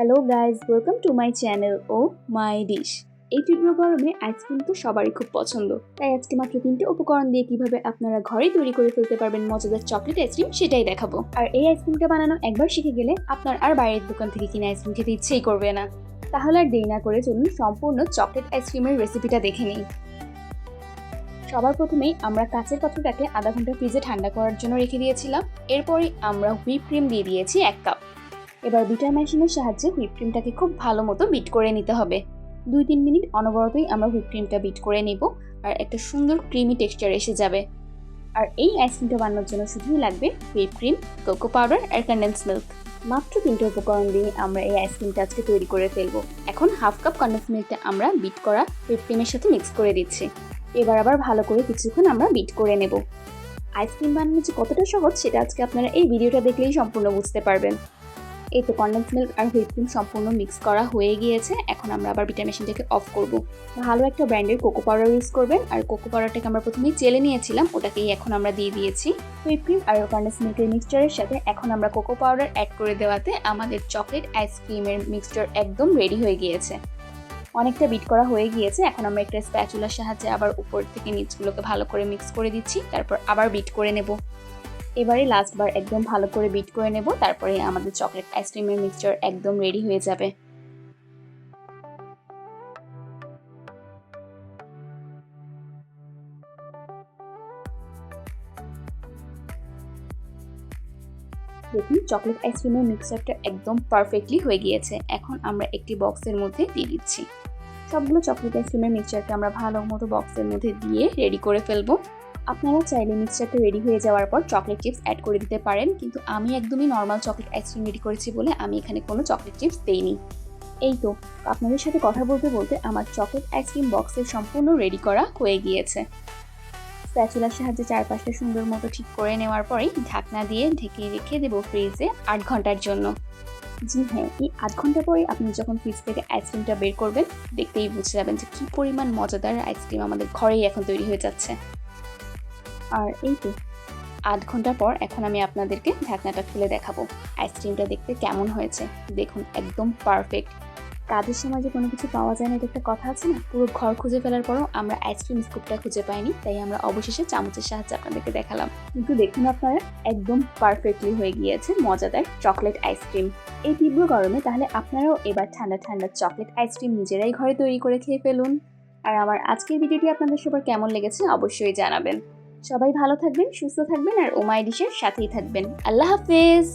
Hello guys, welcome to my channel oh my dish. এই তীব্র গরমে আইসক্রিম তো সবারই খুব পছন্দ, তাই আজকে মাত্র 3টে উপকরণ দিয়ে কিভাবে আপনারা ঘরেই তৈরি করে ফেলতে পারবেন মজাদার চকলেট আইসক্রিম সেটাই দেখাবো। আর এই আইসক্রিমটা বানানো একবার শিখে গেলে আপনার আর বাইরের দোকান থেকে কিনে আইসক্রিম খেতে ইচ্ছেই করবে না। তাহলে আর দেরি না করে চলুন সম্পূর্ণ চকলেট আইসক্রিমের রেসিপিটা দেখে নিই। সবার প্রথমেই আমরা কাঁচের পাত্রটাকে আধা ঘন্টা ফ্রিজে ঠান্ডা করার জন্য রেখে দিয়েছিলাম। এরপরই আমরা হুইপ ক্রিম দিয়ে দিয়েছি 1 কাপ। এবার বিটার মেশিনের সাহায্যে হুইপ ক্রিমটাকে খুব ভালো মতো বিট করে নিতে হবে। 2-3 মিনিট অনবরতই আমরা হুইপ ক্রিমটা বিট করে নিব, আর একটা সুন্দর ক্রিমি টেক্সচার এসে যাবে। আর এই আইসক্রিমটা বানানোর জন্য শুধুই লাগবে হুইপ ক্রিম, কোকো পাউডার আর কনডেন্স মিল্ক। মাত্র 3টে উপকরণ দিয়ে আমরা এই আইসক্রিমটা আজকে তৈরি করে ফেলবো। এখন হাফ কাপ কনডেন্স মিল্কটা আমরা বিট করা হুইপ ক্রিমের সাথে মিক্স করে দিচ্ছি। এবার আবার ভালো করে কিছুক্ষণ আমরা বিট করে নেব। আইসক্রিম বানানো যে কতটা সহজ সেটা আজকে আপনারা এই ভিডিওটা দেখলেই সম্পূর্ণ বুঝতে পারবেন। এই তো কনডেন্স মিল্ক আর হুইপ ক্রিম সম্পূর্ণ মিক্স করা হয়ে গিয়েছে। এখন আমরা আবার বিটার মেশিনটাকে অফ করব। ভালো একটা ব্র্যান্ডের কোকো পাউডার ইউজ করবেন, আর কোকো পাউডারটাকে আমরা প্রথমেই চেলে নিয়েছিলাম, ওটাকেই এখন আমরা দিয়ে দিয়েছি। হুইপ ক্রিম আর কনডেন্স মিল্কের মিক্সচারের সাথে এখন আমরা কোকো পাউডার অ্যাড করে দেওয়াতে আমাদের চকলেট আইসক্রিমের মিক্সচার একদম রেডি হয়ে গিয়েছে। অনেকটা বিট করা হয়ে গিয়েছে। এখন আমরা একটা স্প্যাচুলার সাহায্যে আবার উপর থেকে নিচগুলোকে ভালো করে মিক্স করে দিচ্ছি, তারপর আবার বিট করে নেব। এবারে লাস্টবার একদম ভালো করে বিট করে নেব, তারপরে আমাদের চকলেট আইসক্রিমের মিক্সচার একদম রেডি হয়ে যাবে। দেখুন চকলেট আইসক্রিমের মিক্সচারটা একদম পারফেক্টলি হয়ে গিয়েছে। এখন আমরা একটি বক্সের মধ্যে দিয়ে দিচ্ছি। সবগুলো চকলেট আইসক্রিমের মিক্সচারকে আমরা ভালো মতো বক্সের মধ্যে দিয়ে রেডি করে ফেলবো। আপনারা চাইলে মিক্সচারটা রেডি হয়ে যাওয়ার পর চকলেট চিপস অ্যাড করে দিতে পারেন, কিন্তু আমি একদমই নর্মাল চকলেট আইসক্রিম রেডি করেছি বলে আমি এখানে কোনো চকলেট চিপস দেইনি। এই তো আপনাদের সাথে কথা বলতে বলতে আমার চকলেট আইসক্রিম বক্সের সম্পূর্ণ রেডি করা হয়ে গিয়েছে। স্প্যাচুলার সাহায্যে চারপাশটা সুন্দর মতো ঠিক করে নেওয়ার পরেই ঢাকনা দিয়ে ঢেকে রেখে দেবো ফ্রিজে 8 ঘন্টার জন্য। জি হ্যাঁ, এই 8 ঘন্টা পরে আপনি যখন ফ্রিজ থেকে আইসক্রিমটা বের করবেন, দেখতেই বুঝে যাবেন যে কী পরিমাণ মজাদার আইসক্রিম আমাদের ঘরেই এখন তৈরি হয়ে যাচ্ছে। আর এই তো 8 ঘন্টা পর এখন আমি আপনাদেরকে ঢাকনাটা খুলে দেখাবো আইসক্রিমটা দেখতে কেমন হয়েছে। দেখুন একদম পারফেক্ট। কাজের সময় যে কোনো কিছু পাওয়া যায় না, এটা একটা কথা আছে না, পুরো ঘর খুঁজে ফেলার পরও আমরা আইসক্রিম স্কুপটা খুঁজে পাইনি, তাই আমরা অবশেষে চামচের সাহায্যে আপনাদেরকে দেখালাম। কিন্তু দেখুন আপনারা একদম পারফেক্টলি হয়ে গিয়েছে মজাদার চকলেট আইসক্রিম এই তীব্র গরমে। তাহলে আপনারাও এবার ঠান্ডা ঠান্ডা চকলেট আইসক্রিম নিজেরাই ঘরে তৈরি করে খেয়ে ফেলুন। আর আমার আজকের ভিডিওটি আপনাদের সবার কেমন লেগেছে অবশ্যই জানাবেন। সবাই ভালো থাকবেন, সুস্থ থাকবেন, আর ও মাই ডিশের সাথেই থাকবেন। আল্লাহ হাফেজ।